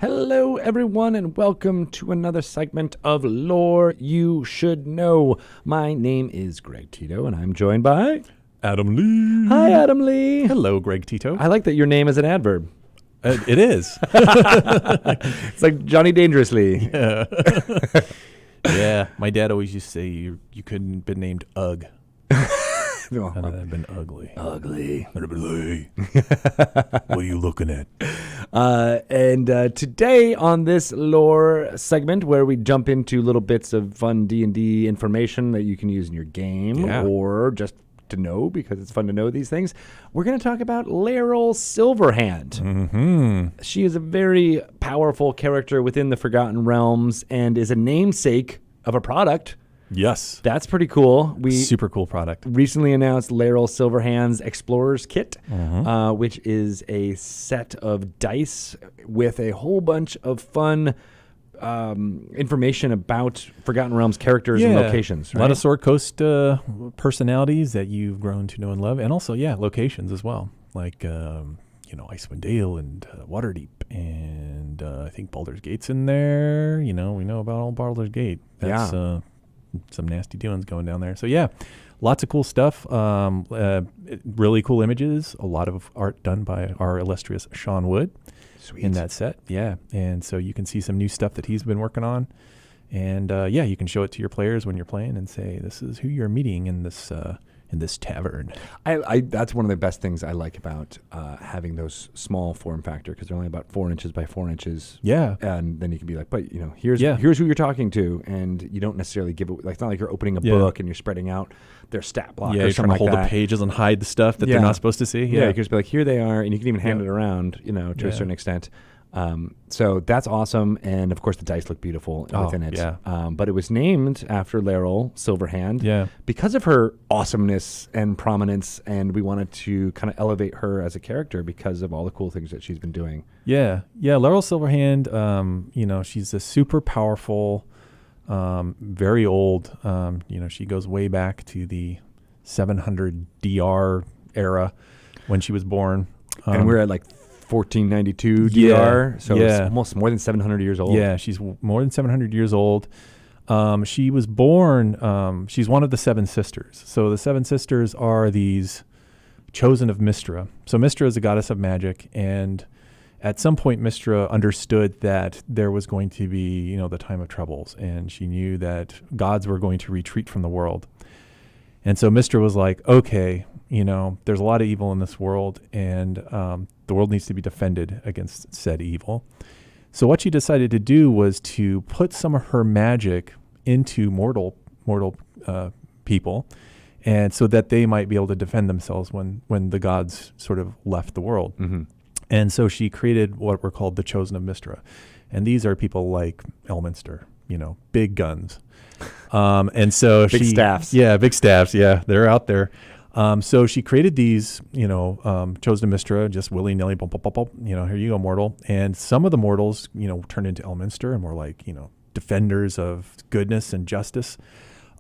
Hello, everyone, and welcome to another segment of Lore You Should Know. My name is Greg Tito, and I'm joined by... Adam Lee. Hi, Adam Lee. Hello, Greg Tito. I like that your name is an adverb. It is. It's like Johnny Dangerously. Yeah. Yeah, my dad always used to say you couldn't have been named Ugg. No. And I'd have been ugly. Ugly. What are you looking at? And today on this lore segment where we jump into little bits of fun D&D information that you can use in your game or just to know because it's fun to know these things, we're going to talk about Larael Silverhand. Mm-hmm. She is a very powerful character within the Forgotten Realms and is a namesake of a product. Yes. That's pretty cool. Super cool product. Recently announced Larael Silverhand's Explorer's Kit, which is a set of dice with a whole bunch of fun information about Forgotten Realms characters and locations. Right? A lot of Sword Coast personalities that you've grown to know and love. And also, locations as well. Like, Icewind Dale and Waterdeep. And I think Baldur's Gate's in there. We know about all Baldur's Gate. That's some nasty dealings going down there. So lots of cool stuff. Really cool images. A lot of art done by our illustrious Sean Wood. Sweet. In that set. Yeah. And so you can see some new stuff that he's been working on. And you can show it to your players when you're playing and say, this is who you're meeting in this tavern. I that's one of the best things I like about having those small form factor because they're only about 4 inches by 4 inches. Yeah. And then you can be like, but here's who you're talking to, and you don't necessarily give it. Like, it's not like you're opening a book and you're spreading out their stat blockers. Yeah, you're trying to hold the pages and hide the stuff that they're not supposed to see. Yeah, you can just be like, here they are, and you can even hand it around, to a certain extent. So that's awesome, and of course the dice look beautiful within it. Yeah. But it was named after Larael Silverhand because of her awesomeness and prominence, and we wanted to kind of elevate her as a character because of all the cool things that she's been doing. Yeah, Larael Silverhand, she's a super powerful, very old, she goes way back to the 700 DR era when she was born. And we're at like 1492 DR, so it's almost more than 700 years old. Yeah, she's more than 700 years old. She was born, she's one of the seven sisters. So the seven sisters are these chosen of Mystra. So Mystra is a goddess of magic, and at some point Mystra understood that there was going to be, the time of troubles, and she knew that gods were going to retreat from the world. And so Mystra was like, okay, there's a lot of evil in this world, and the world needs to be defended against said evil. So what she decided to do was to put some of her magic into mortal people, and so that they might be able to defend themselves when the gods sort of left the world. Mm-hmm. And so she created what were called the Chosen of Mystra. And these are people like Elminster, big guns. And so big staffs. Yeah, big staffs. Yeah, they're out there. So she created these, Chosen of Mystra, just willy-nilly, here you go, mortal. And some of the mortals, turned into Elminster and were like, defenders of goodness and justice.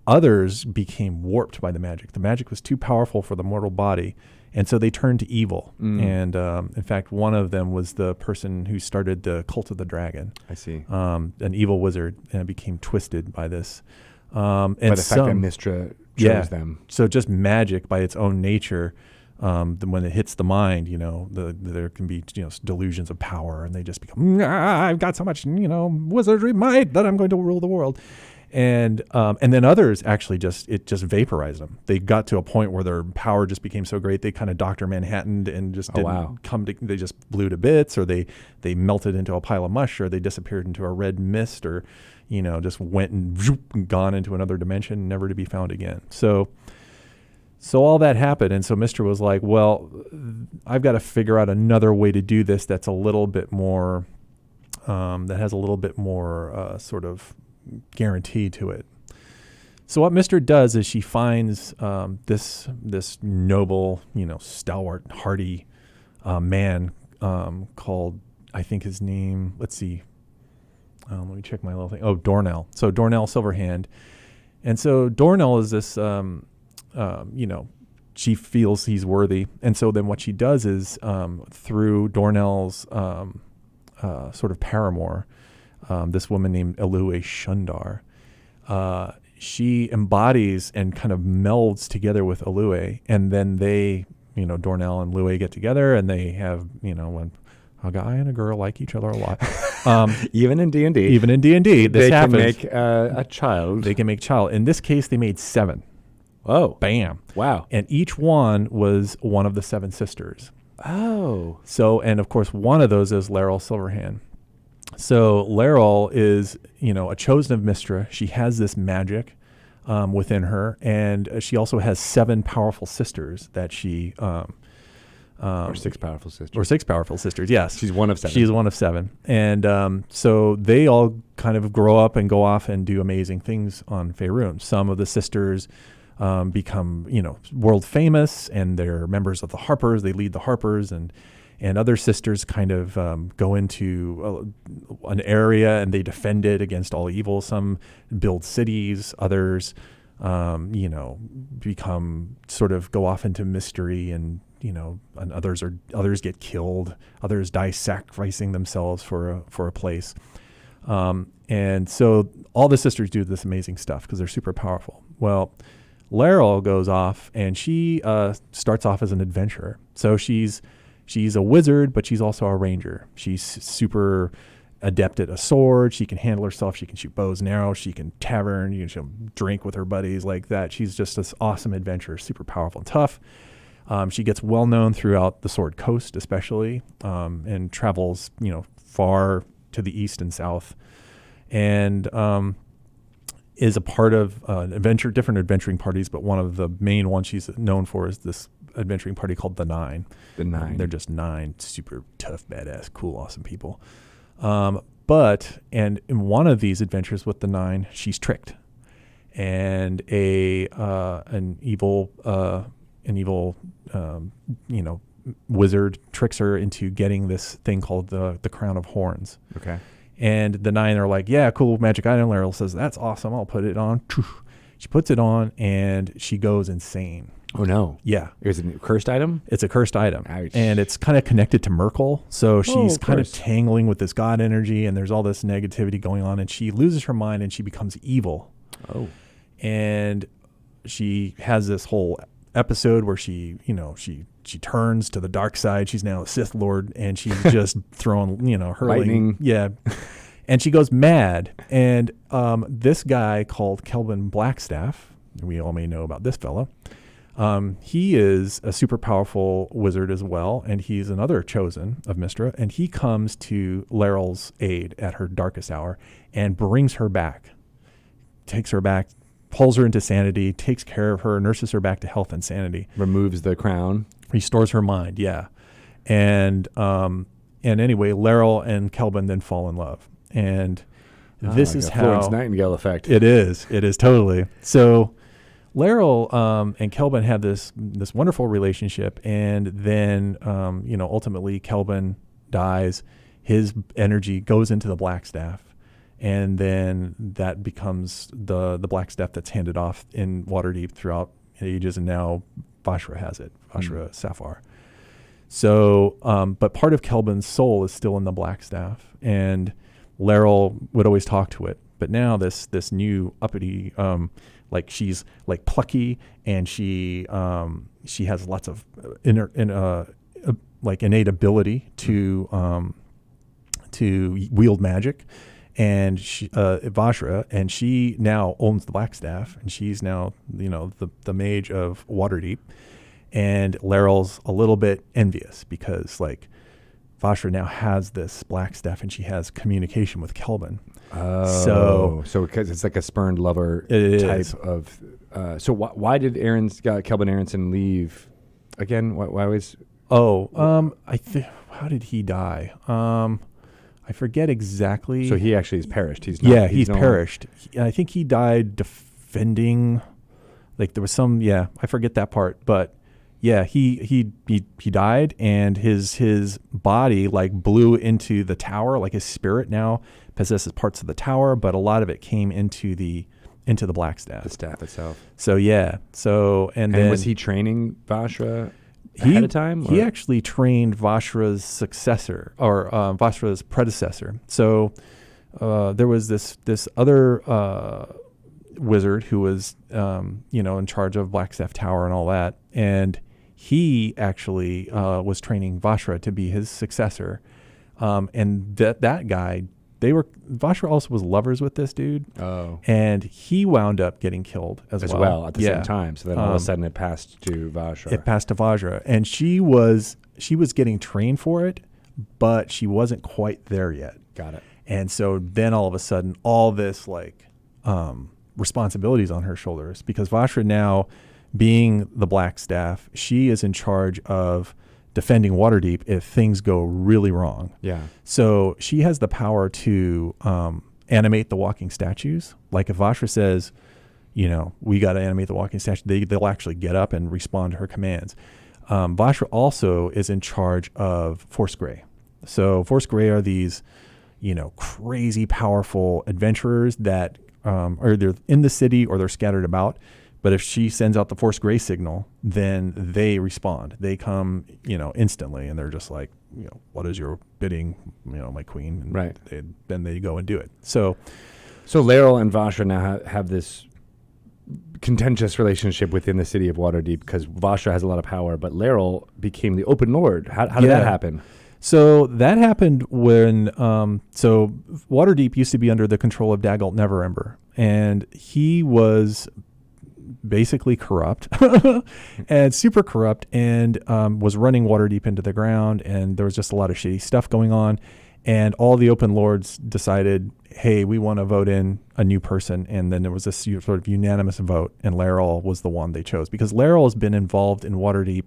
Others became warped by the magic. The magic was too powerful for the mortal body. And so they turned to evil. And in fact, one of them was the person who started the Cult of the Dragon. I see. An evil wizard, and became twisted by this. And by the fact that Mystra chose them. So just magic by its own nature, when it hits the mind, there can be delusions of power, and they just become, I've got so much wizardry might that I'm going to rule the world. And then others actually just vaporized them. They got to a point where their power just became so great they kind of Dr. Manhattaned and just didn't they just blew to bits, or they melted into a pile of mush, or they disappeared into a red mist, or just went and gone into another dimension, never to be found again. So all that happened, and so Mystra was like, well, I've got to figure out another way to do this that's a little bit more, that has a little bit more sort of guarantee to it. So what Mystra does is she finds this noble, stalwart, hardy man called, I think his name, let's see, let me check my little thing. Oh, Dornell. So Dornell Silverhand. And so Dornell is this, she feels he's worthy. And so then what she does is through Dornell's sort of paramour, this woman named Elue Shundar. She embodies and kind of melds together with Elue, and then they, Dornell and Elue get together, and they have, when a guy and a girl like each other a lot. Even in D&D. Even in D&D, this happens. They can make a child. They can make child. In this case, they made 7. Oh. Bam. Wow. And each one was one of the 7 sisters. Oh. So, and of course, one of those is Larael Silverhand. So Larael is, a chosen of Mystra. She has this magic within her, and she also has 7 powerful sisters that she... or 6 powerful sisters. Or 6 powerful sisters, yes. She's one of 7. She's one of 7. And so they all kind of grow up and go off and do amazing things on Faerun. Some of the sisters become, world famous, and they're members of the Harpers. They lead the Harpers, and other sisters kind of go into an area and they defend it against all evil. Some build cities. Others, become sort of go off into mystery, and and others get killed. Others die sacrificing themselves for a place. And so all the sisters do this amazing stuff because they're super powerful. Well, Larael goes off, and she starts off as an adventurer. So she's a wizard, but she's also a ranger. She's super adept at a sword. She can handle herself. She can shoot bows and arrows. She can tavern. She'll drink with her buddies like that. She's just this awesome adventurer, super powerful and tough. She gets well known throughout the Sword Coast, especially, and travels, far to the east and south, and is a part of different adventuring parties. But one of the main ones she's known for is this adventuring party called the Nine. The Nine. They're just 9 super tough, badass, cool, awesome people. But in one of these adventures with the 9, she's tricked, and an evil wizard tricks her into getting this thing called the Crown of Horns. Okay. And the 9 are like, yeah, cool magic item. Larael says, that's awesome. I'll put it on. She puts it on, and she goes insane. Oh, no. Yeah. Is it a cursed item? It's a cursed item. Ouch. And it's kind of connected to Merkel. So she's kind of tangling with this god energy, and there's all this negativity going on, and she loses her mind, and she becomes evil. Oh. And she has this whole episode where she turns to the dark side. She's now a Sith Lord, and she's just throwing, hurling. Lightning. Yeah. And she goes mad. And this guy called Kelvin Blackstaff, we all may know about this fellow, he is a super powerful wizard as well, and he's another chosen of Mystra, and he comes to Larael's aid at her darkest hour and brings her back, takes her back, pulls her into sanity, takes care of her, nurses her back to health and sanity. Removes the crown. Restores her mind, yeah. And anyway, Larael and Kelvin then fall in love. And this is how... Florence Nightingale effect. It is totally. So Larael and Kelvin have this wonderful relationship, and then, ultimately Kelvin dies. His energy goes into the Blackstaff. And then that becomes the Blackstaff that's handed off in Waterdeep throughout ages, and now Vashra has it, Vashra Safar. So, but part of Kelvin's soul is still in the Blackstaff, and Larael would always talk to it. But now this new uppity, she's like plucky, and she has lots of innate ability to wield magic. And Vashra, and she now owns the Blackstaff, and she's now, the mage of Waterdeep. And Larael's a little bit envious because, Vashra now has this Blackstaff, and she has communication with Kelvin. Oh, so because it's like a spurned lover type of. So why did Kelvin Aronson leave again? Why was? How did he die? I forget exactly. So he actually is perished. He's not. Yeah, he's perished. I think he died defending. There was some. Yeah, I forget that part. But yeah, he died, and his body blew into the tower. His spirit now possesses parts of the tower, but a lot of it came into the Blackstaff. The staff itself. So yeah. So and then was he training Vashra? ahead of time? He actually trained Vashra's successor, or Vashra's predecessor. So there was this other wizard who was, in charge of Blackstaff Tower and all that. And he actually was training Vashra to be his successor. And that guy, Vashra also was lovers with this dude. Oh. And he wound up getting killed as well at the same time. So then all of a sudden it passed to Vashra. It passed to Vashra. And she was getting trained for it, but she wasn't quite there yet. Got it. And so then all of a sudden, all this responsibilities on her shoulders, because Vashra now, being the Blackstaff, she is in charge of defending Waterdeep if things go really wrong. Yeah. So she has the power to animate the walking statues. Like if Vashra says, we got to animate the walking statue, they'll actually get up and respond to her commands. Vashra also is in charge of Force Grey. So Force Grey are these, crazy powerful adventurers that are they're in the city or they're scattered about. But if she sends out the Force Grey signal, then they respond. They come, instantly, and they're just like, what is your bidding, my queen? And right. Then they go and do it. So Larael and Vashra now have this contentious relationship within the city of Waterdeep because Vashra has a lot of power, but Larael became the Open Lord. How did that happen? So that happened when, Waterdeep used to be under the control of Dagult Neverember, and he was basically corrupt and super corrupt and was running Waterdeep into the ground, and there was just a lot of shitty stuff going on, and all the Open Lords decided, hey, we want to vote in a new person, and then there was this sort of unanimous vote, and Larael was the one they chose because Larael has been involved in Waterdeep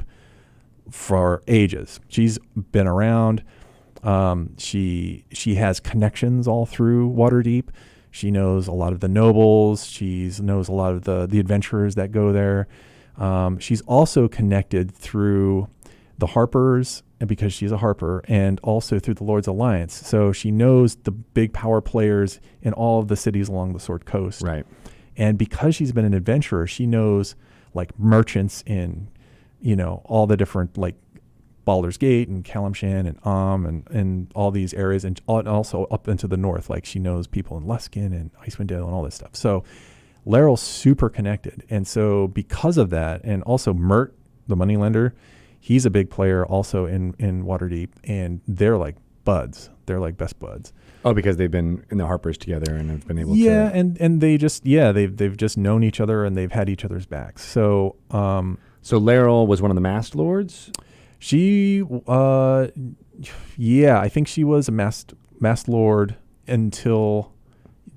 for ages. She's been around. She has connections all through Waterdeep. She knows a lot of the nobles. She knows a lot of the adventurers that go there. She's also connected through the Harpers, because she's a Harper, and also through the Lord's Alliance. So she knows the big power players in all of the cities along the Sword Coast. Right. And because she's been an adventurer, she knows merchants in, all the different Baldur's Gate and Calamshan and and all these areas, and also up into the north. She knows people in LYSK and Icewind Dale and all this stuff. So Larael's super connected. And so because of that, and also Mert, the moneylender, he's a big player also in Waterdeep, and they're like buds. They're like best buds. Oh, because they've been in the Harpers together and have been able to. Yeah, and they just, they've just known each other and they've had each other's backs. So, so Larael was one of the Masked Lords? She, I think she was a masked lord until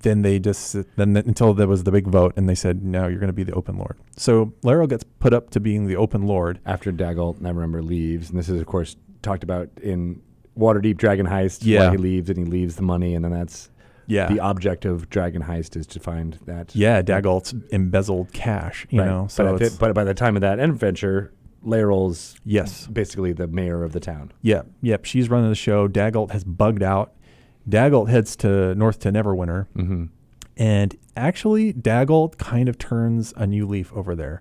then. Until there was the big vote, and they said, "No, you're going to be the Open Lord." So Larael gets put up to being the Open Lord after Dagult Neverember leaves, and this is, of course, talked about in Waterdeep Dragon Heist. Yeah, why he leaves, and he leaves the money, and then that's the object of Dragon Heist is to find that. Yeah, Dagult's embezzled cash. You know, so but by the time of that adventure, Larael's basically the mayor of the town. Yep. She's running the show. Dagult has bugged out. Dagult heads north to Neverwinter. Mm-hmm. And actually, Dagult kind of turns a new leaf over there.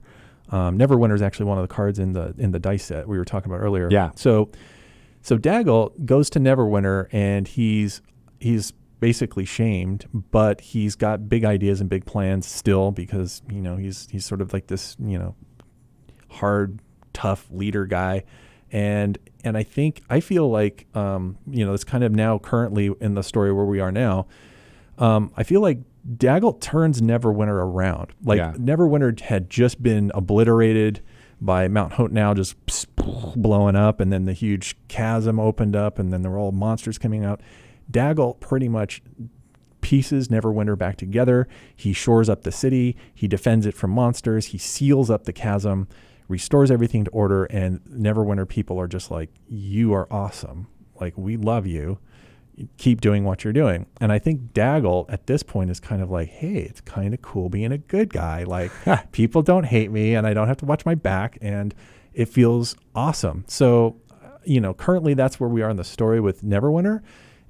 Neverwinter is actually one of the cards in the dice set we were talking about earlier. Yeah. So Dagult goes to Neverwinter, and he's basically shamed, but he's got big ideas and big plans still because, he's sort of like this, hard, tough leader guy. And I feel like, it's kind of now currently in the story where we are now. I feel like Dagult turns Neverwinter around. Neverwinter had just been obliterated by Mount Hotenow just blowing up, and then the huge chasm opened up, and then there were all monsters coming out. Dagult pretty much pieces Neverwinter back together. He shores up the city. He defends it from monsters. He seals up the chasm, restores everything to order, and Neverwinter people are just like, you are awesome. We love you. Keep doing what you're doing. And I think Dagult at this point is kind of like, hey, it's kind of cool being a good guy. People don't hate me, and I don't have to watch my back, and it feels awesome. So, currently that's where we are in the story with Neverwinter.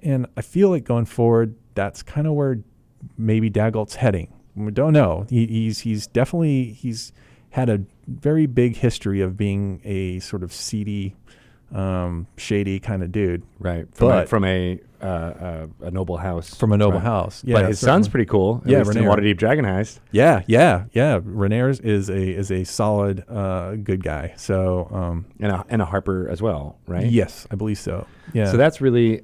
And I feel like going forward, that's kind of where maybe Dagult's heading. We don't know. He's definitely had a very big history of being a sort of seedy, shady kind of dude. Right. From a noble house. From a noble house. Yeah. But his son's pretty cool. At least in Waterdeep Dragon Heist. Yeah. Renaer's is a solid, good guy. So, and a Harper as well, right? Yes, I believe so. Yeah. So that's really,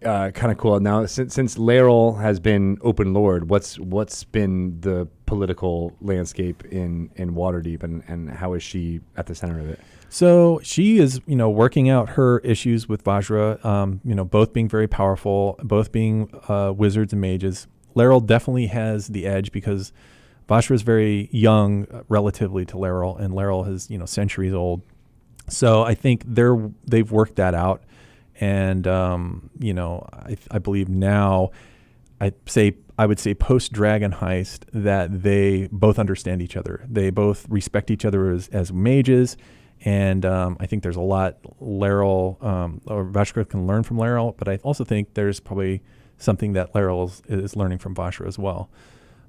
kind of cool. Now, since Larael has been open lord, what's been the political landscape in Waterdeep, and how is she at the center of it? So she is, working out her issues with Vajra, both being very powerful, both being wizards and mages. Larael definitely has the edge because Vajra is very young relatively to Larael, and Larael is, centuries old. So I think they've worked that out. And, I believe now I would say post Dragon Heist that they both understand each other. They both respect each other as mages. And I think there's a lot Larael or Vajra can learn from Larael, but I also think there's probably something that Larael is learning from Vajra as well.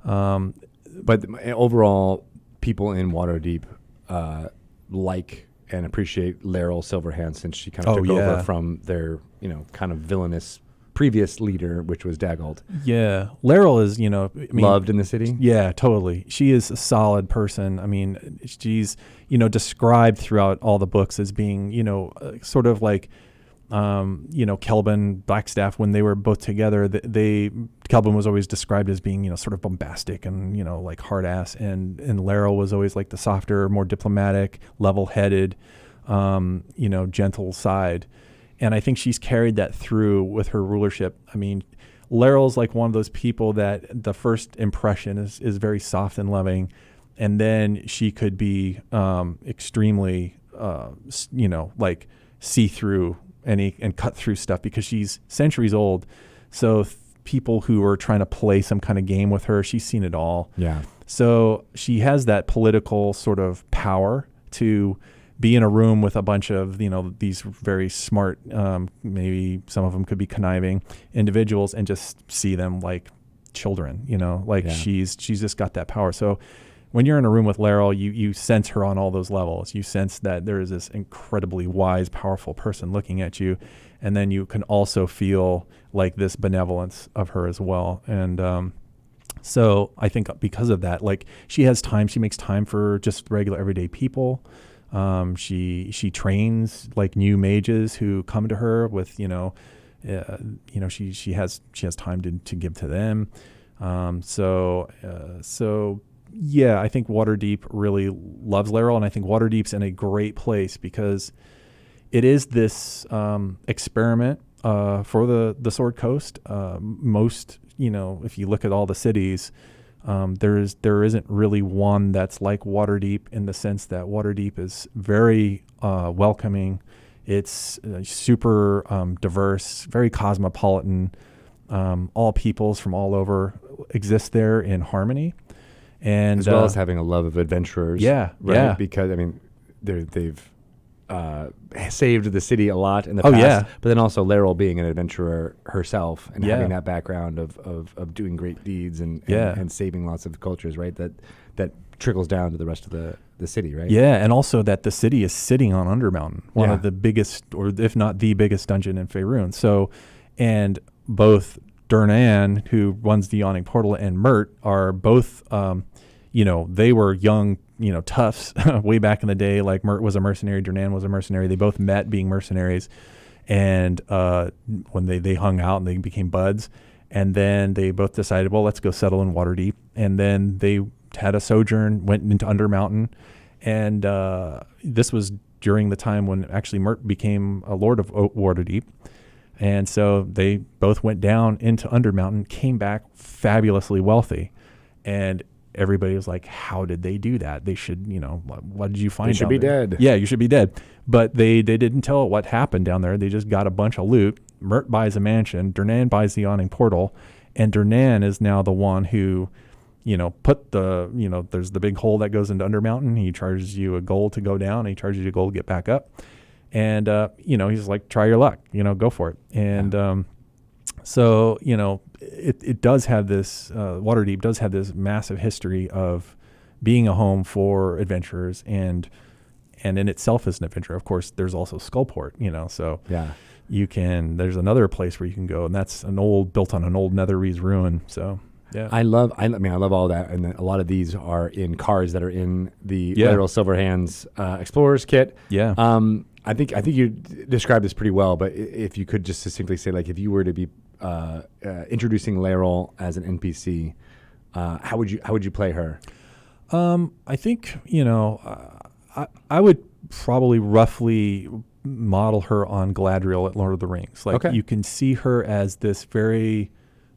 But overall, people in Waterdeep like and appreciate Larael Silverhand, since she kind of took over from their, kind of villainous previous leader, which was Daggold. Yeah. Larael is, loved in the city. Yeah, totally. She is a solid person. I mean, she's, described throughout all the books as being, sort of like, Kelvin, Blackstaff, when they were both together, Kelvin was always described as being, sort of bombastic and, like hard ass. And Larael was always like the softer, more diplomatic, level-headed, gentle side. And I think she's carried that through with her rulership. I mean, Larael's like one of those people that the first impression is very soft and loving. And then she could be extremely, like see through and cut through stuff because she's centuries old. So people who are trying to play some kind of game with her, she's seen it all. Yeah. So she has that political sort of power to be in a room with a bunch of, these very smart, maybe some of them could be conniving individuals, and just see them like children, she's just got that power. So when you're in a room with Larael, you sense her on all those levels. You sense that there is this incredibly wise, powerful person looking at you. And then you can also feel like this benevolence of her as well. And so I think because of that, like she makes time for just regular everyday people. She trains like new mages who come to her with, she has time to give to them. Yeah, I think Waterdeep really loves Larael, and I think Waterdeep's in a great place because it is this experiment for the Sword Coast. Most, if you look at all the cities, there isn't really one that's like Waterdeep, in the sense that Waterdeep is very welcoming. It's super diverse, very cosmopolitan. All peoples from all over exist there in harmony. And as well as having a love of adventurers. Yeah. Right? Yeah. Because, I mean, they've saved the city a lot in the past. Yeah. But then also Larael being an adventurer herself and having that background of doing great deeds and saving lots of cultures, right? That trickles down to the rest of the city, right? Yeah, and also that the city is sitting on Undermountain, one of the biggest, or if not the biggest dungeon in Faerun. So, and both Durnan, who runs the Yawning Portal, and Mert are both, they were young, toughs way back in the day. Like Mert was a mercenary, Durnan was a mercenary. They both met being mercenaries. And when they hung out and they became buds, and then they both decided, well, let's go settle in Waterdeep. And then they had a sojourn, went into Undermountain. And this was during the time when actually Mert became a lord of Waterdeep. And so they both went down into Undermountain, came back fabulously wealthy. And everybody was like, how did they do that? They should, what did you find? They should be dead. Yeah, you should be dead. But they didn't tell what happened down there. They just got a bunch of loot. Mert buys a mansion. Durnan buys the Yawning Portal. And Durnan is now the one who, put the, there's the big hole that goes into Undermountain. He charges you a gold to go down. And he charges you a gold to get back up. And, he's like, try your luck, go for it. And so, it does have this, Waterdeep does have this massive history of being a home for adventurers and in itself is an adventure. Of course, there's also Skullport, so there's another place where you can go, and that's built on an old Netherese ruin. So yeah, I love all that, and a lot of these are in cards that are in the Larael Silverhand's Explorer's Kit. Yeah. I think you described this pretty well, but if you could just succinctly say, like, if you were to be introducing Larael as an NPC, how would you play her? I think I would probably roughly model her on Galadriel at Lord of the Rings. Like you can see her as this very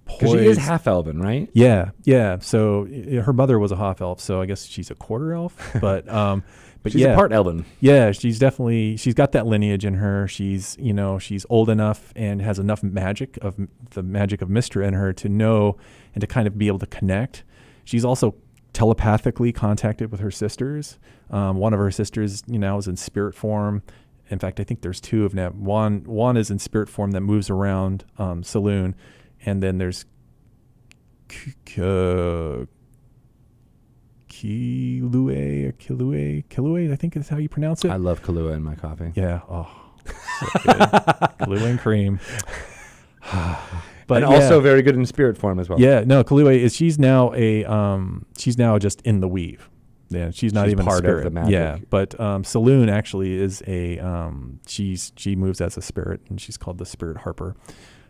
poised. Because she is half elven, right? Yeah. So her mother was a half elf, so I guess she's a quarter elf. But she's a part elven. Yeah, she's got that lineage in her. She's she's old enough and has enough magic of Mystra in her to know and to kind of be able to connect. She's also telepathically contacted with her sisters. One of her sisters, is in spirit form. In fact, I think there's two of them. One is in spirit form that moves around Saloon, and then there's Kilue, I think is how you pronounce it. I love Kilue in my coffee. Yeah. Oh, so good. Kilue and cream. But also very good in spirit form as well. Yeah, no, Kilue she's now just in the weave. Yeah, she's not even part a spirit. Of the magic. Yeah, but Saloon actually is she moves as a spirit, and she's called the Spirit Harper.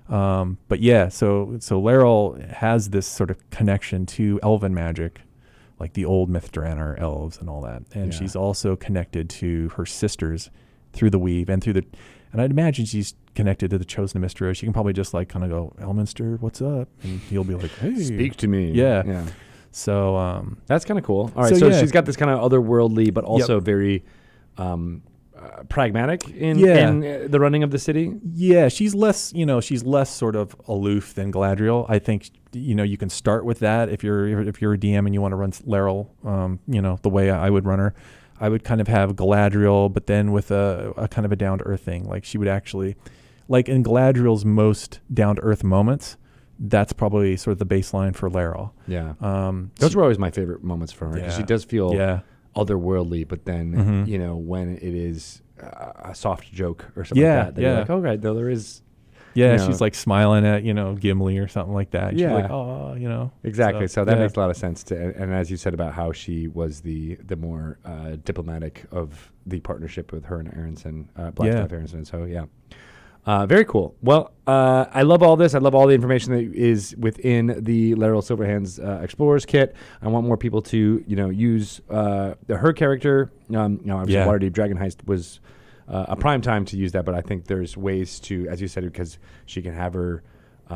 But yeah, so Larael has this sort of connection to elven magic, like the old Mithranor elves and all that, and she's also connected to her sisters through the weave and and I'd imagine she's connected to the Chosen of Mystra. She can probably just like kind of go, Elminster, what's up? And he'll be like, hey. Speak to me. Yeah. So that's kind of cool. All right, so she's got this kind of otherworldly, but also very pragmatic in the running of the city. Yeah, she's less sort of aloof than Galadriel. I think you can start with that if you're a DM and you want to run Larael, the way I would run her. I would kind of have Galadriel, but then with a kind of a down-to-earth thing. Like she would actually, like in Galadriel's most down-to-earth moments, that's probably sort of the baseline for Larael. Yeah. Those were always my favorite moments for her, because she does feel otherworldly, but then, when it is a soft joke or something like that, you're like, oh, right, though there is... Yeah, she's like smiling at, Gimli or something like that. She's like, Exactly. So that makes a lot of sense. And as you said about how she was the more diplomatic of the partnership with her and Aronson, Blackstaff Aronson. So, very cool. Well, I love all this. I love all the information that is within the Larael Silverhand's Explorer's Kit. I want more people to, use her character. Obviously, Waterdeep Dragon Heist was... a prime time to use that, but I think there's ways to, as you said, because she can have her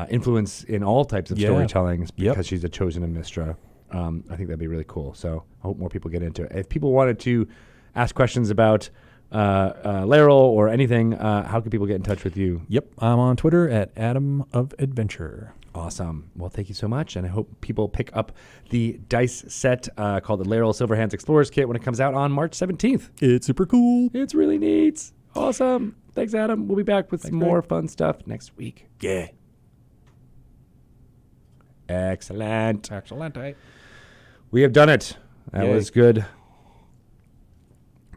influence in all types of storytelling because she's a chosen of Mystra. I think that'd be really cool. So I hope more people get into it. If people wanted to ask questions about Larael or anything, how can people get in touch with you? Yep, I'm on Twitter at Adam of Adventure. Awesome. Well, thank you so much, and I hope people pick up the dice set called the Larael Silverhand's Explorer's Kit when it comes out on March 17th. It's super cool. It's really neat. Awesome. Thanks, Adam. We'll be back with some more fun stuff next week. Yeah. Excellent. Excellent. We have done it. That was good.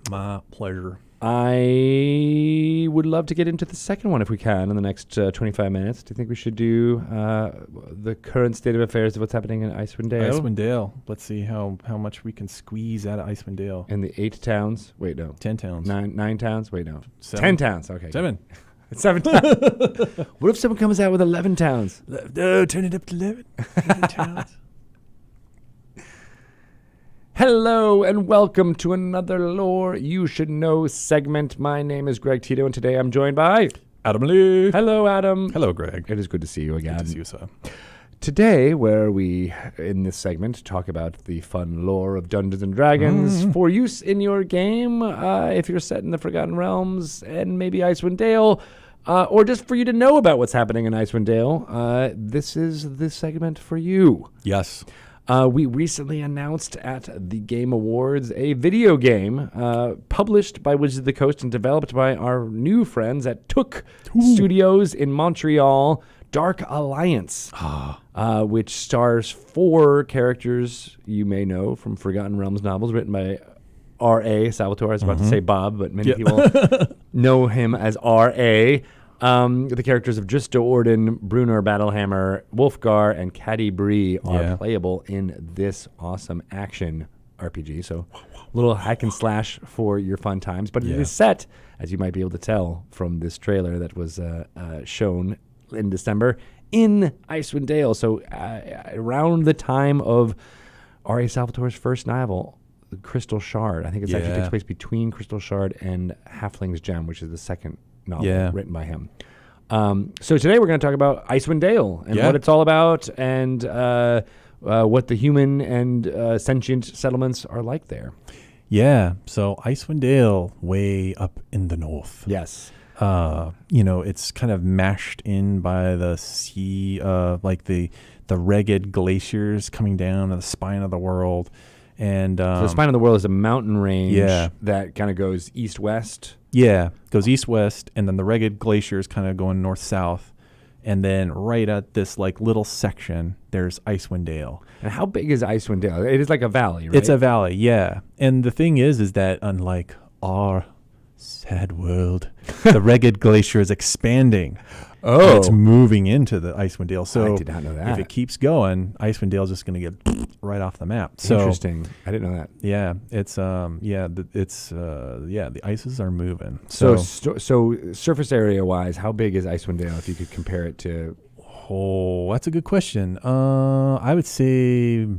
My pleasure. I would love to get into the second one if we can in the next 25 minutes. Do you think we should do the current state of affairs of what's happening in Icewind Dale? Icewind Dale. Let's see how much we can squeeze out of Icewind Dale. In the 8 towns? Wait, no. 10 towns. 9 towns? Wait, no. 7. 10 towns. Okay. 7. It's 7 towns. What if someone comes out with 11 towns? No, turn it up to 11. 11 towns. Hello and welcome to another Lore You Should Know segment. My name is Greg Tito, and today I'm joined by Adam Lee. Hello, Adam. Hello, Greg. It is good to see you again. Good to see you, sir. Today, where we, in this segment, talk about the fun lore of Dungeons & Dragons for use in your game, if you're set in the Forgotten Realms and maybe Icewind Dale, or just for you to know about what's happening in Icewind Dale, this is the segment for you. Yes. We recently announced at the Game Awards a video game published by Wizards of the Coast and developed by our new friends at Took Studios in Montreal, Dark Alliance. which stars 4 characters you may know from Forgotten Realms novels written by R.A. Salvatore. I was about to say Bob, but many people know him as R.A. The characters of Dristo Orden, Brunor Battlehammer, Wolfgar, and Caddy Bree are playable in this awesome action RPG. So a little hack and slash for your fun times. But it is set, as you might be able to tell from this trailer that was shown in December, in Icewind Dale. So around the time of R.A. Salvatore's first novel, Crystal Shard. I think it actually takes place between Crystal Shard and Halfling's Gem, which is the second novel written by him. So today we're going to talk about Icewind Dale and what it's all about and what the human and sentient settlements are like there. Yeah, so Icewind Dale, way up in the north. Yes. It's kind of mashed in by the sea, like the ragged glaciers coming down to the spine of the world. And so the spine of the world is a mountain range that kind of goes east-west. Yeah, goes east-west, and then the ragged glaciers kind of going north-south. And then right at this like little section, there's Icewind Dale. And how big is Icewind Dale? It is like a valley, right? It's a valley, yeah. And the thing is that unlike our sad world, the ragged glacier is expanding. Oh. It's moving into the Icewind Dale. So I did not know that. If it keeps going, Icewind Dale is just going to get right off the map. So interesting. I didn't know that. Yeah, it's the ices are moving. So surface area wise, how big is Icewind Dale if you could compare it to? Oh, that's a good question. I would say a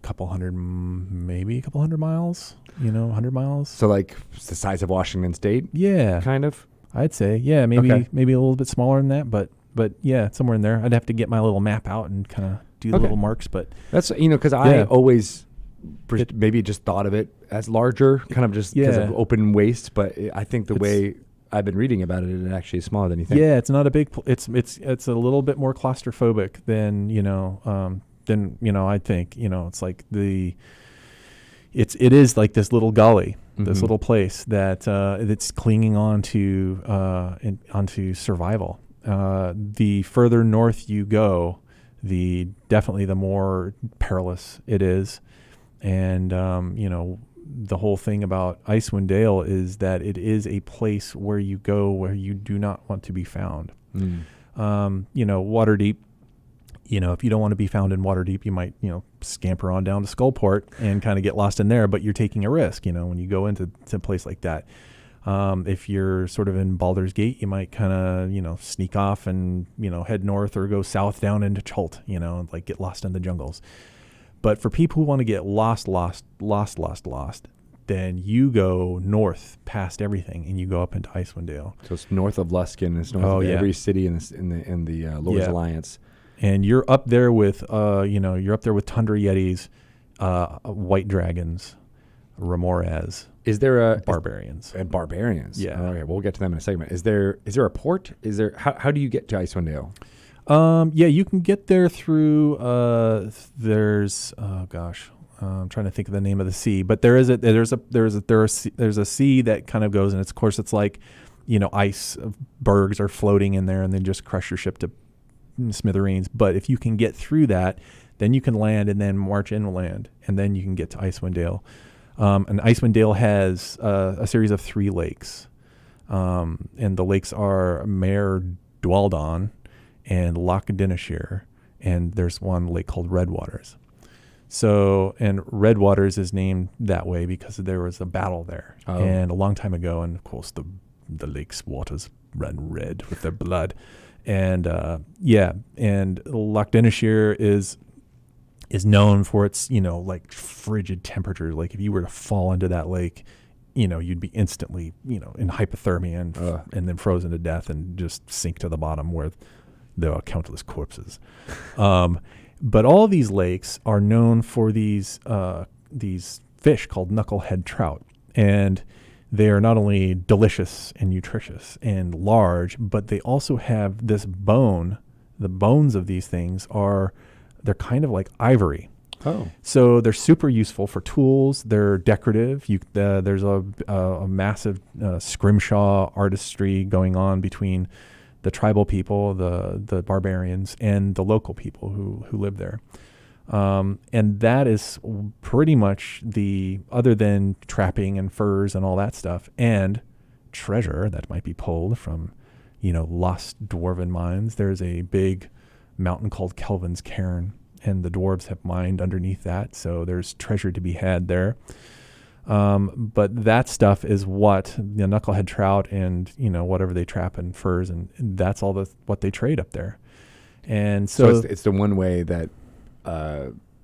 couple hundred miles. 100 miles. So like the size of Washington State? Yeah. Kind of? I'd say, maybe a little bit smaller than that, but yeah, somewhere in there. I'd have to get my little map out and kind of do the little marks, but that's because I always maybe just thought of it as larger, kind of just because of open waste. But I think the way I've been reading about it, it actually is smaller than you think. Yeah, it's not a big. It's a little bit more claustrophobic than I think. It's like it is like this little gully. This little place that it's clinging onto survival. The further north you go, definitely the more perilous it is. And the whole thing about Icewind Dale is that it is a place where you go where you do not want to be found. Waterdeep. If you don't want to be found in Waterdeep, you might, scamper on down to Skullport and kind of get lost in there, but you're taking a risk, when you go into a place like that. If you're sort of in Baldur's Gate, you might kind of, sneak off and, head north or go south down into Chult, and like get lost in the jungles. But for people who want to get lost, then you go north past everything and you go up into Icewind Dale. So it's north of LYSK and it's north of every city in the Lord's Alliance. And you're up there with, Tundra Yetis, White Dragons, Remorez. Is there barbarians? Barbarians. Yeah. All right. We'll get to them in a segment. Is there a port? How do you get to Icewind Dale? You can get there through. I'm trying to think of the name of the sea, but there's a sea that kind of goes, and of course it's like, icebergs are floating in there, and then just crush your ship to smithereens. But if you can get through that, then you can land and then march inland, and then you can get to Icewind Dale. And Icewind Dale has a series of 3 lakes, and the lakes are Mare Dwaldon and Loch Dineshire, and there's one lake called Redwaters. So, and Redwaters is named that way because there was a battle there, and a long time ago, and of course the lake's waters ran red with their blood. And and Loch Dineshire is known for its, like frigid temperatures. Like if you were to fall into that lake, you'd be instantly, in hypothermia and then frozen to death and just sink to the bottom where there are countless corpses. But all these lakes are known for these fish called knucklehead trout. And they are not only delicious and nutritious and large, but they also have this bone. The bones of these things they're kind of like ivory. Oh. So they're super useful for tools. They're decorative. There's a massive scrimshaw artistry going on between the tribal people, the barbarians, and the local people who live there. And that is pretty much other than trapping and furs and all that stuff, and treasure that might be pulled from, lost dwarven mines. There's a big mountain called Kelvin's Cairn, and the dwarves have mined underneath that. So there's treasure to be had there. But that stuff is what the knucklehead trout and, whatever they trap in furs, and that's all what they trade up there. And so it's the one way that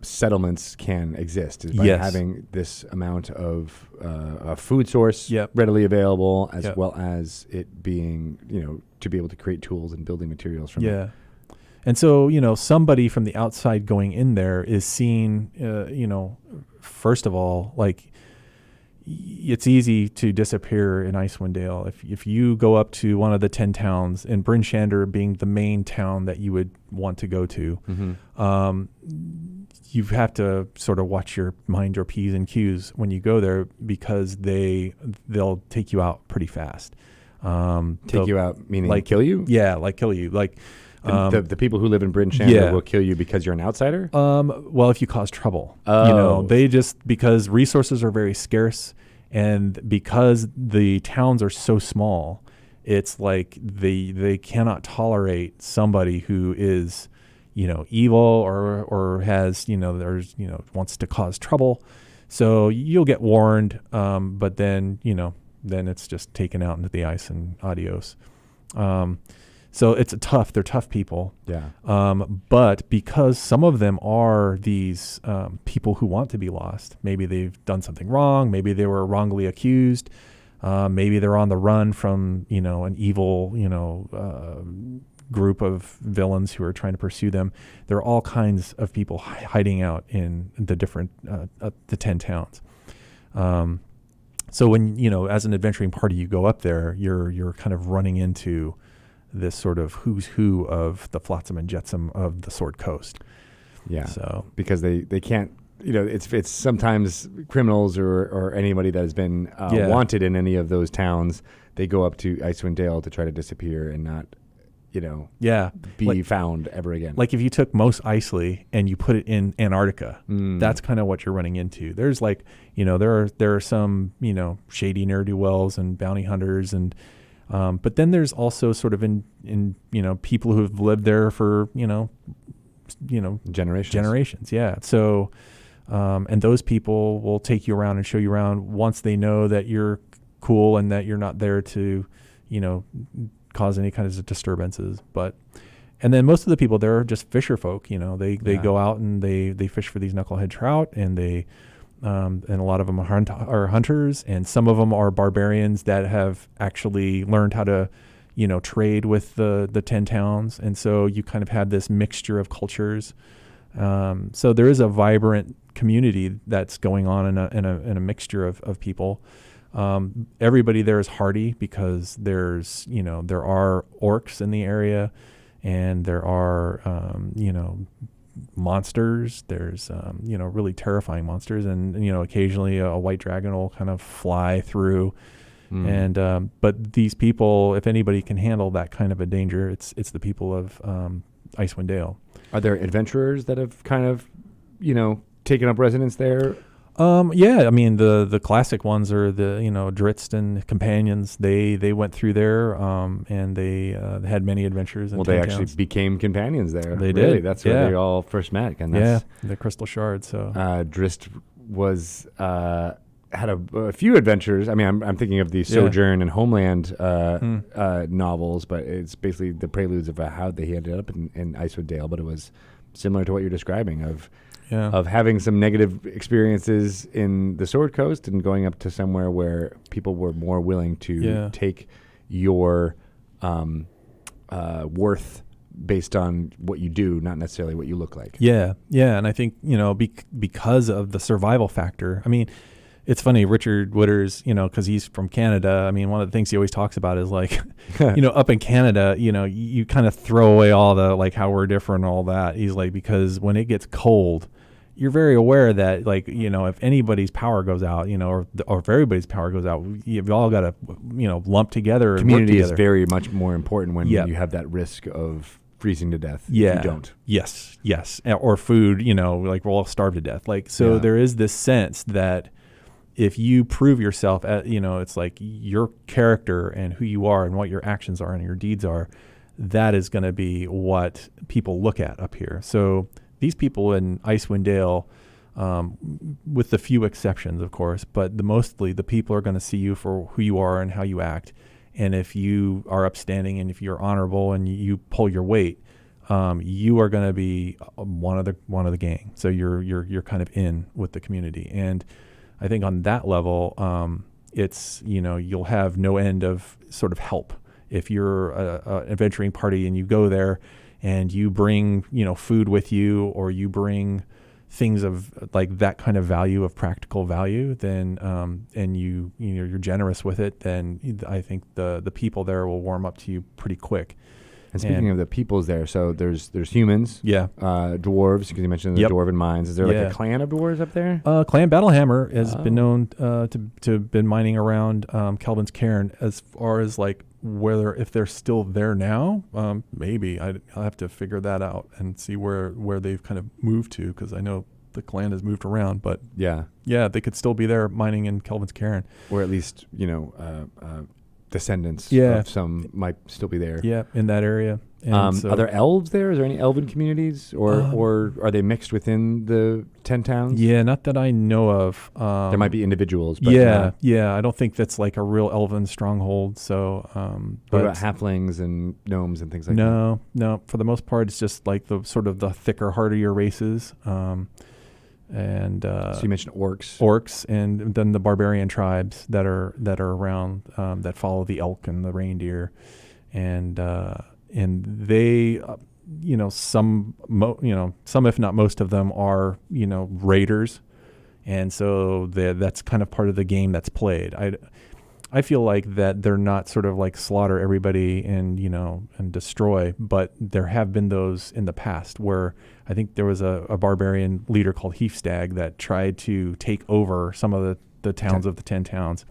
settlements can exist, is by having this amount of a food source readily available, as well as it being, to be able to create tools and building materials from it. And so, somebody from the outside going in there is seeing, first of all, like, it's easy to disappear in Icewind Dale. If you go up to one of the 10 towns, and Bryn Shander being the main town that you would want to go to, you have to sort of mind your P's and Q's when you go there, because they'll take you out pretty fast. Take you out, meaning like kill you? Yeah, like kill you. Like the people who live in Bryn Shander will kill you because you're an outsider? Well, if you cause trouble. Because resources are very scarce, and because the towns are so small, it's like they cannot tolerate somebody who is, evil or has, wants to cause trouble. So you'll get warned, but then it's just taken out into the ice and adios. So they're tough people. Yeah. But because some of them are these people who want to be lost, maybe they've done something wrong, maybe they were wrongly accused, maybe they're on the run from, an evil, group of villains who are trying to pursue them. There are all kinds of people hiding out in the different, the 10 towns. So when, as an adventuring party, you go up there, you're kind of running into this sort of who's who of the flotsam and jetsam of the Sword Coast. Yeah. So because they can't, it's sometimes criminals or anybody that has been wanted in any of those towns. They go up to Icewind Dale to try to disappear and not, be found ever again. Like if you took Mos Eisley and you put it in Antarctica, that's kind of what you're running into. There's like, there are some, shady ne'er-do-wells and bounty hunters, and but then there's also sort of in people who have lived there for generations. Yeah. So and those people will take you around and show you around once they know that you're cool and that you're not there to cause any kinds of disturbances. And then most of the people there are just fisher folk. They go out and they fish for these knucklehead trout, and and a lot of them are hunters, and some of them are barbarians that have actually learned how to, trade with the 10 towns. And so you kind of have this mixture of cultures. So there is a vibrant community that's going on in a mixture of people. Everybody there is hardy because there's, there are orcs in the area, and there are, monsters. There's, really terrifying monsters, and occasionally a white dragon will kind of fly through. And but these people, if anybody can handle that kind of a danger, it's the people of Icewind Dale. Are there adventurers that have kind of, taken up residence there? Yeah, I mean the classic ones are the Dritz and companions. They went through there, and they had many adventures. Well, they actually became companions there. They really did. That's where they all first met. And that's, the Crystal Shard. So Dritz was had a few adventures. I mean, I'm thinking of the Sojourn and Homeland novels, but it's basically the preludes of how they ended up in Icewind Dale. But it was similar to what you're describing of having some negative experiences in the Sword Coast and going up to somewhere where people were more willing to take your worth based on what you do, not necessarily what you look like. Yeah. And I think, because of the survival factor, I mean, it's funny, Richard Witters, because he's from Canada. I mean, one of the things he always talks about is like, up in Canada, you kind of throw away all the, like, how we're different and all that. He's like, because when it gets cold, you're very aware that, like, you know, if anybody's power goes out, you know, or if everybody's power goes out, you've all got to, you know, lump together. Community and is very much more important when you have that risk of freezing to death. Yeah. If you don't. Yes. Or food, you know, like we'll all starve to death. Like, so there is this sense that if you prove yourself, you know, it's like your character and who you are and what your actions are and your deeds are, that is going to be what people look at up here. So these people in Icewind Dale, with the few exceptions, of course, but mostly the people are going to see you for who you are and how you act. And if you are upstanding and if you're honorable and you pull your weight, you are going to be one of the gang. So you're kind of in with the community. And I think on that level, it's, you know, you'll have no end of sort of help if you're an adventuring party and you go there and you bring, you know, food with you, or you bring things of like that kind of value, of practical value, then and you know, you're generous with it, then I think the people there will warm up to you pretty quick. And speaking of the peoples there, so there's humans, dwarves, because you mentioned the dwarven mines. Is there like a clan of dwarves up there? Clan Battlehammer has been known to been mining around Kelvin's Cairn. As far as like whether if they're still there now, maybe I'll have to figure that out and see where they've kind of moved to, because I know the clan has moved around, but they could still be there mining in Kelvin's Cairn, or at least, you know, descendants of some might still be there. Yeah, in that area. Are there elves there? Is there any elven communities, or are they mixed within the 10 towns? Yeah, not that I know of. There might be individuals. But I don't think that's like a real elven stronghold. So, what about halflings and gnomes and things like that? No. For the most part, it's just like the sort of the thicker, hardier races. And so you mentioned orcs, and then the barbarian tribes that are around, that follow the elk and the reindeer, and they, you know, some if not most of them are, you know, raiders, and so that's kind of part of the game that's played. I feel like that they're not sort of like slaughter everybody and, you know, and destroy, but there have been those in the past where I think there was a barbarian leader called Heafstag that tried to take over some of the towns of the 10 towns,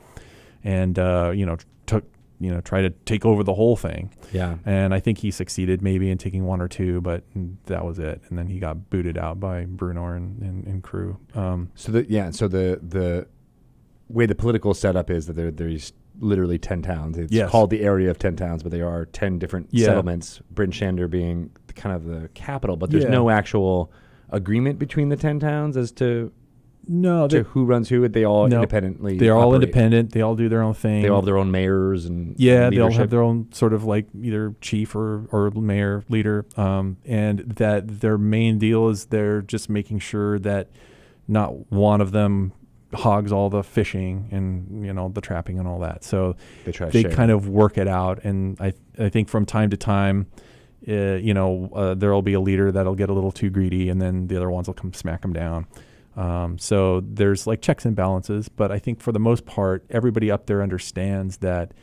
and try to take over the whole thing. Yeah. And I think he succeeded maybe in taking one or two, but that was it. And then he got booted out by Brunor and crew. So the way the political setup is that there's literally 10 towns. It's called the area of 10 towns, but there are 10 different settlements, Bryn Shander being kind of the capital, but there's no actual agreement between the 10 towns as to who runs who. They all independently They're operate. all independent. They all do their own thing. They all have their own mayors and they all have their own sort of like either chief or mayor leader, and that their main deal is they're just making sure that not one of them hogs all the fishing and, you know, the trapping and all that. So they kind of work it out. And I think from time to time, there'll be a leader that'll get a little too greedy, and then the other ones will come smack them down. So there's like checks and balances, but I think for the most part, everybody up there understands that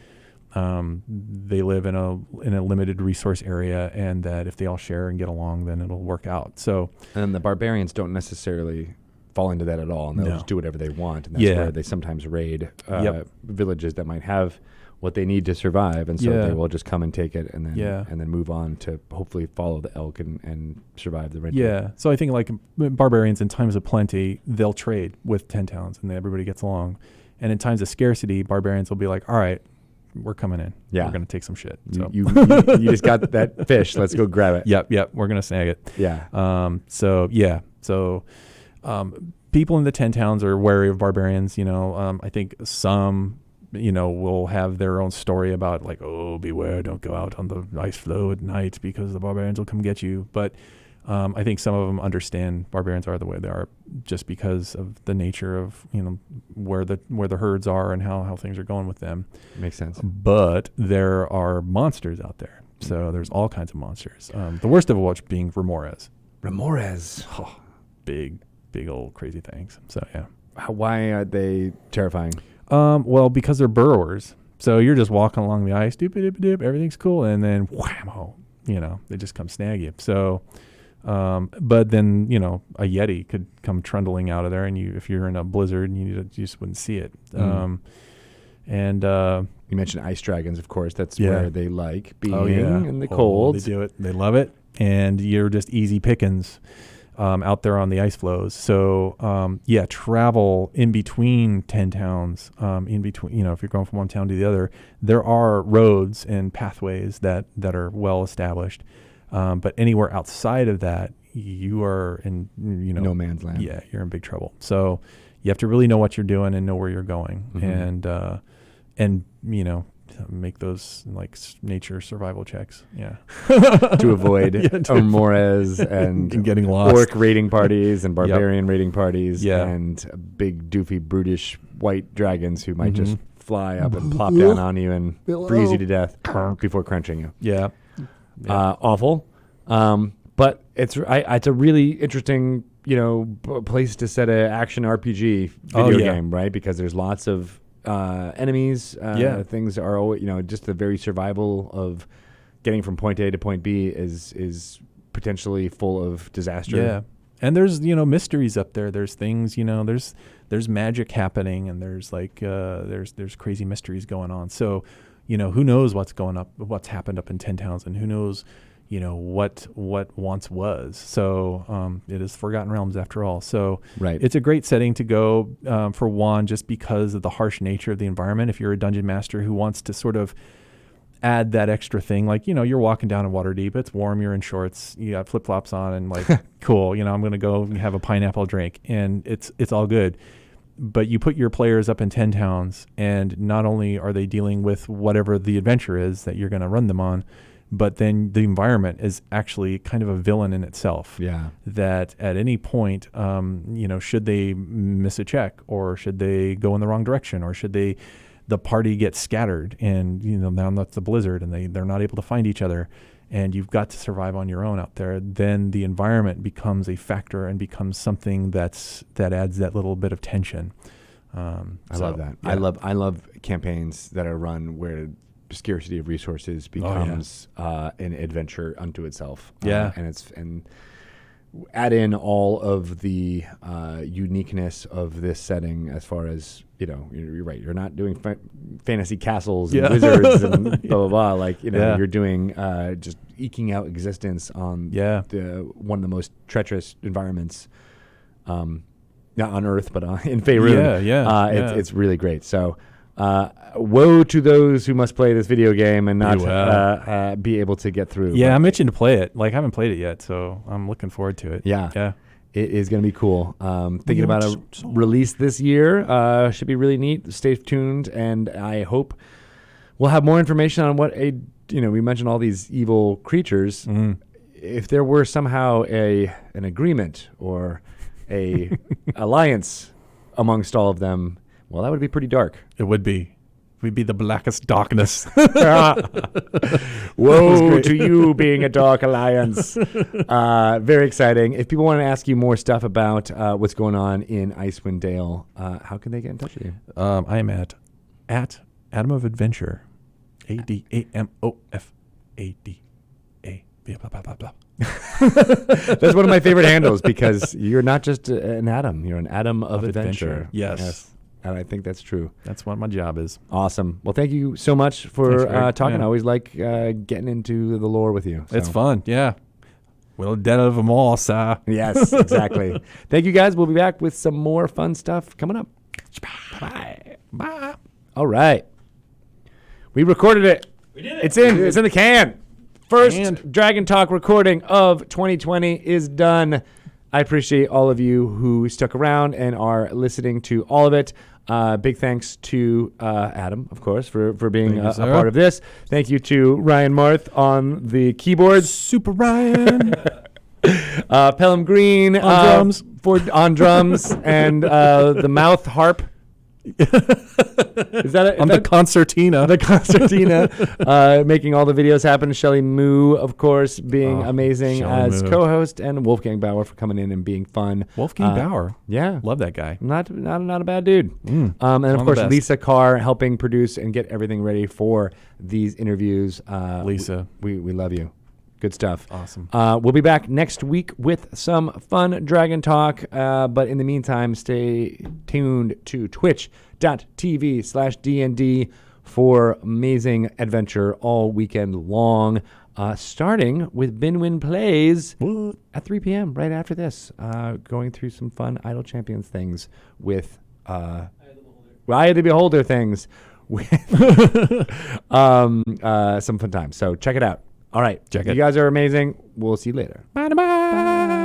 they live in a limited resource area, and that if they all share and get along, then it'll work out. So, and the barbarians don't necessarily fall into that at all, and they'll just do whatever they want, and that's where they sometimes raid villages that might have what they need to survive, and so they will just come and take it, and then move on to hopefully follow the elk and survive the winter. Yeah, so I think like barbarians in times of plenty, they'll trade with 10 towns, and everybody gets along. And in times of scarcity, barbarians will be like, all right, we're coming in. Yeah. We're going to take some shit. So. You just got that fish. Let's go grab it. Yep. We're going to snag it. Yeah. So people in the 10 towns are wary of barbarians. You know, I think some, you know, will have their own story about like, oh, beware, don't go out on the ice floe at night because the barbarians will come get you. But I think some of them understand barbarians are the way they are just because of the nature of, you know, where the herds are and how things are going with them. Makes sense. But there are monsters out there. So there's all kinds of monsters. The worst of which being remores. Oh, big old crazy things. So yeah. Why are they terrifying? Well, because they're burrowers. So you're just walking along the ice, doop, everything's cool, and then whammo, you know, they just come snag you. So But then, a Yeti could come trundling out of there, and if you're in a blizzard, you just wouldn't see it. You mentioned ice dragons, of course. That's where they like being in the cold. They do it. They love it. And you're just easy pickings out there on the ice flows. So, travel in between 10 towns, if you're going from one town to the other, there are roads and pathways that are well established. But anywhere outside of that, you are in, no man's land. Yeah, you're in big trouble. So you have to really know what you're doing and know where you're going. And make those like nature survival checks. Yeah. To avoid Mores and getting lost. Orc raiding parties and barbarian raiding parties and big doofy brutish white dragons who might just fly up and plop down on you and freeze you to death before crunching you. Yeah. Awful. But it's a really interesting, place to set a action RPG video game, right? Because there's lots of enemies. Things are always, just the very survival of getting from point A to point B is potentially full of disaster. Yeah. And there's, mysteries up there. There's things, there's magic happening, and there's like, there's crazy mysteries going on. So, who knows what's happened up in 10 towns, and who knows, what once was. So it is Forgotten Realms after all. So it's a great setting to go for one, just because of the harsh nature of the environment. If you're a dungeon master who wants to sort of add that extra thing, like, you're walking down in Waterdeep, it's warm, you're in shorts, you got flip-flops on, and like, cool, I'm going to go have a pineapple drink, and it's all good. But you put your players up in 10 towns, and not only are they dealing with whatever the adventure is that you're going to run them on, but then the environment is actually kind of a villain in itself. Yeah. That at any point, should they miss a check, or should they go in the wrong direction, or should the party get scattered, and now that's the blizzard, and they're not able to find each other, and you've got to survive on your own out there. Then the environment becomes a factor and becomes something that adds that little bit of tension. I love that. Yeah. I love campaigns that are run where scarcity of resources becomes an adventure unto itself. And add in all of the uniqueness of this setting, as far as you're right. You're not doing fantasy castles and wizards and blah blah blah. Like you're doing just eking out existence on one of the most treacherous environments, not on Earth, but in Faerun. It's really great. So. Woe to those who must play this video game and not be able to get through. Yeah, I'm itching to play it. Like, I haven't played it yet, so I'm looking forward to it. Yeah. It is going to be cool. Thinking about a release this year. Should be really neat. Stay tuned, and I hope we'll have more information on what we mentioned all these evil creatures. If there were somehow an agreement or a alliance amongst all of them, well, that would be pretty dark. It would be. We'd be the blackest darkness. Woe to you being a dark alliance. Very exciting. If people want to ask you more stuff about what's going on in Icewind Dale, how can they get in touch with you? I am at Adam of Adventure. ADAMOFADA. Blah, blah, blah, blah. That's one of my favorite handles, because you're not just an Adam. You're an Adam of adventure. Yes. And I think that's true. That's what my job is. Awesome. Well, thank you so much for talking. I always like getting into the lore with you. So. It's fun. Yeah. Well, dead of them all, sir. Yes, exactly. Thank you, guys. We'll be back with some more fun stuff coming up. Bye. Bye. All right. We recorded it. We did it. It's in the can. First Dragon Talk recording of 2020 is done. I appreciate all of you who stuck around and are listening to all of it. Big thanks to Adam, of course, for being a part of this. Thank you to Ryan Marth on the keyboards. Super Ryan. Pelham Green on drums and the mouth harp. Is that the concertina? The concertina, making all the videos happen. Shelley Moo, of course, being amazing as co-host, and Wolfgang Bauer for coming in and being fun. Wolfgang Bauer, yeah, love that guy. Not a bad dude. And of course, Lisa Carr helping produce and get everything ready for these interviews. Lisa, we love you. Good stuff. Awesome. We'll be back next week with some fun Dragon Talk. But in the meantime, stay tuned to twitch.tv/DND for amazing adventure all weekend long. Starting with Binwin Plays at 3 p.m. right after this. Going through some fun Idle Champions things with Eye of the Beholder things with some fun times. So check it out. All right. Check it. You guys are amazing. We'll see you later. Bye.